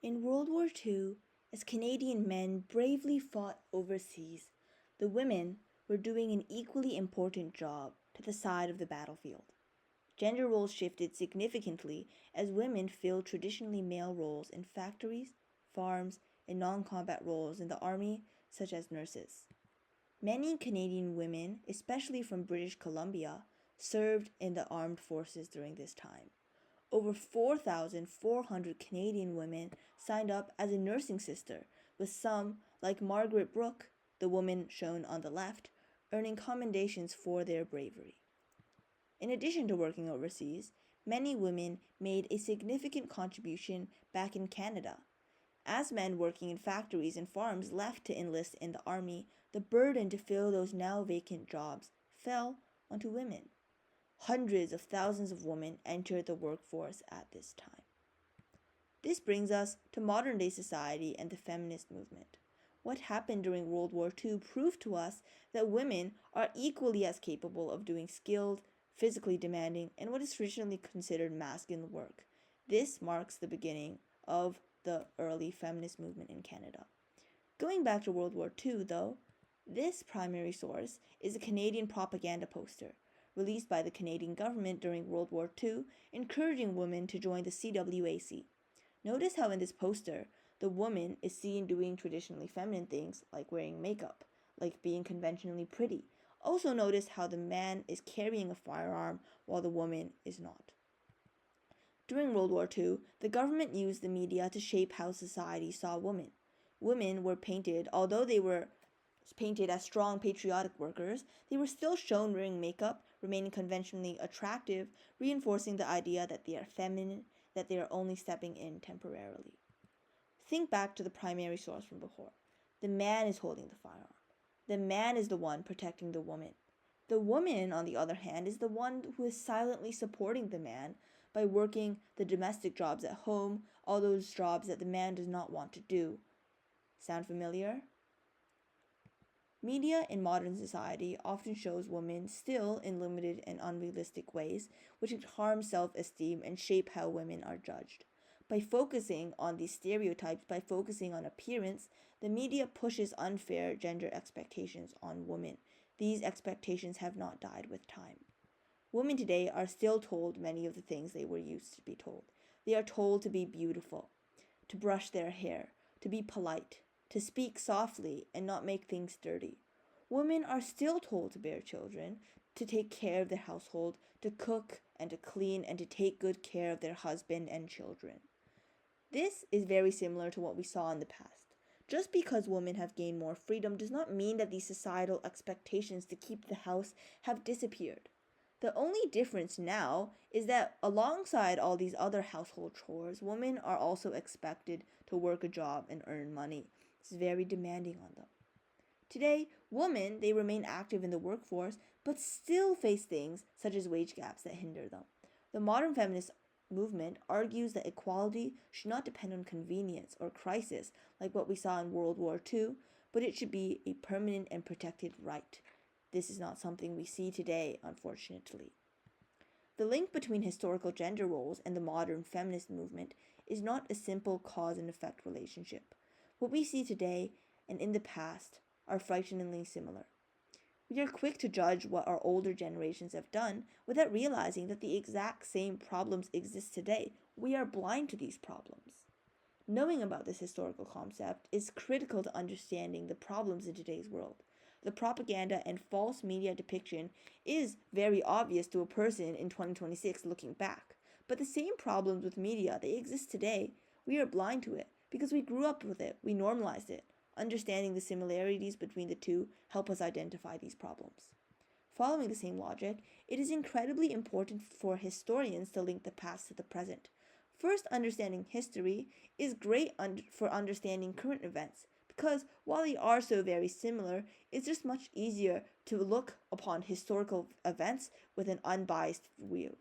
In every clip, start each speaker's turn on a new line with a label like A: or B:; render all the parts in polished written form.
A: In World War II, as Canadian men bravely fought overseas, the women were doing an equally important job to the side of the battlefield. Gender roles shifted significantly as women filled traditionally male roles in factories, farms, and non combat roles in the army, such as nurses. Many Canadian women, especially from British Columbia, served in the armed forces during this time. Over 4,400 Canadian women signed up as a nursing sister, with some, like Margaret Brooke, the woman shown on the left, earning commendations for their bravery. In addition to working overseas, many women made a significant contribution back in Canada. As men working in factories and farms left to enlist in the army, the burden to fill those now vacant jobs fell onto women. Hundreds of thousands of women entered the workforce at this time. This brings us to modern day society and the feminist movement. What happened during World War II proved to us that women are equally as capable of doing skilled, physically demanding, and what is traditionally considered masculine work. This marks the beginning of the early feminist movement in Canada. Going back to World War II, though, this primary source is a Canadian propaganda poster released by the Canadian government during World War II, encouraging women to join the CWAC. Notice how in this poster, the woman is seen doing traditionally feminine things like wearing makeup, like being conventionally pretty. Also notice how the man is carrying a firearm while the woman is not. During World War II, the government used the media to shape how society saw women. Women were painted, although they were painted as strong patriotic workers, they were still shown wearing makeup, remaining conventionally attractive, reinforcing the idea that they are feminine, that they are only stepping in temporarily. Think back to the primary source from before. The man is holding the firearm. The man is the one protecting the woman. The woman, on the other hand, is the one who is silently supporting the man by working the domestic jobs at home, all those jobs that the man does not want to do. Sound familiar? Media in modern society often shows women still in limited and unrealistic ways, which harm self-esteem and shape how women are judged. By focusing on these stereotypes, by focusing on appearance, the media pushes unfair gender expectations on women. These expectations have not died with time. Women today are still told many of the things they were used to be told. They are told to be beautiful, to brush their hair, to be polite, to speak softly and not make things dirty. Women are still told to bear children, to take care of their household, to cook and to clean and to take good care of their husband and children. This is very similar to what we saw in the past. Just because women have gained more freedom does not mean that these societal expectations to keep the house have disappeared. The only difference now is that alongside all these other household chores, women are also expected to work a job and earn money. It's very demanding on them. Today, women, they remain active in the workforce, but still face things such as wage gaps that hinder them. The modern feminist movement argues that equality should not depend on convenience or crisis like what we saw in World War II, but it should be a permanent and protected right. This is not something we see today, unfortunately. The link between historical gender roles and the modern feminist movement is not a simple cause and effect relationship. What we see today and in the past are frighteningly similar. We are quick to judge what our older generations have done without realizing that the exact same problems exist today. We are blind to these problems. Knowing about this historical concept is critical to understanding the problems in today's world. The propaganda and false media depiction is very obvious to a person in 2026 looking back. But the same problems with media, they exist today. We are blind to it because we grew up with it. We normalized it. Understanding the similarities between the two help us identify these problems. Following the same logic, it is incredibly important for historians to link the past to the present. First, understanding history is great for understanding current events because while they are so very similar, it's just much easier to look upon historical events with an unbiased view.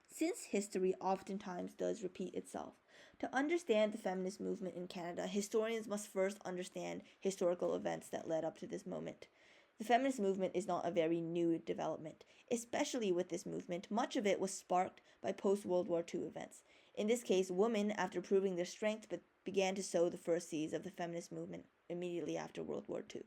A: Since history oftentimes does repeat itself, to understand the feminist movement in Canada, historians must first understand historical events that led up to this moment. The feminist movement is not a very new development. Especially with this movement, much of it was sparked by post-World War II events. In this case, women, after proving their strength, began to sow the first seeds of the feminist movement immediately after World War II.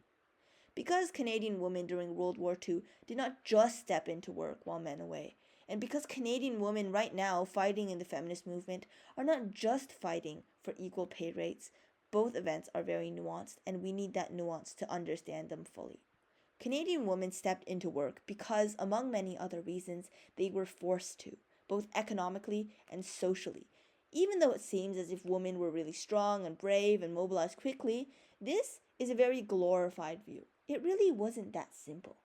A: Because Canadian women during World War II did not just step into work while men away, and because Canadian women right now fighting in the feminist movement are not just fighting for equal pay rates, both events are very nuanced, and we need that nuance to understand them fully. Canadian women stepped into work because, among many other reasons, they were forced to, both economically and socially. Even though it seems as if women were really strong and brave and mobilized quickly, this is a very glorified view. It really wasn't that simple.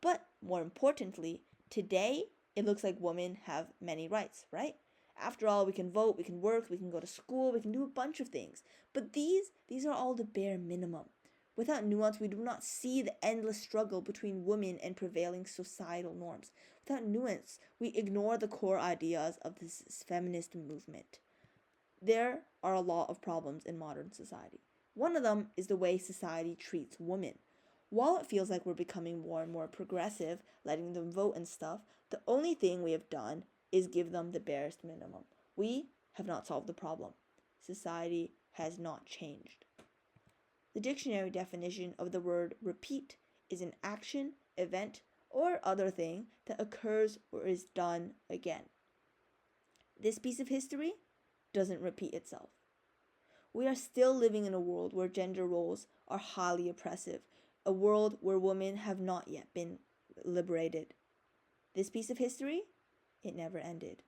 A: But more importantly, today it looks like women have many rights, right? After all, we can vote, we can work, we can go to school, we can do a bunch of things. But these are all the bare minimum. Without nuance, we do not see the endless struggle between women and prevailing societal norms. Without nuance, we ignore the core ideas of this feminist movement. There are a lot of problems in modern society. One of them is the way society treats women. While it feels like we're becoming more and more progressive, letting them vote and stuff, the only thing we have done is give them the barest minimum. We have not solved the problem. Society has not changed. The dictionary definition of the word repeat is an action, event, or other thing that occurs or is done again. This piece of history doesn't repeat itself. We are still living in a world where gender roles are highly oppressive, a world where women have not yet been liberated. This piece of history, it never ended.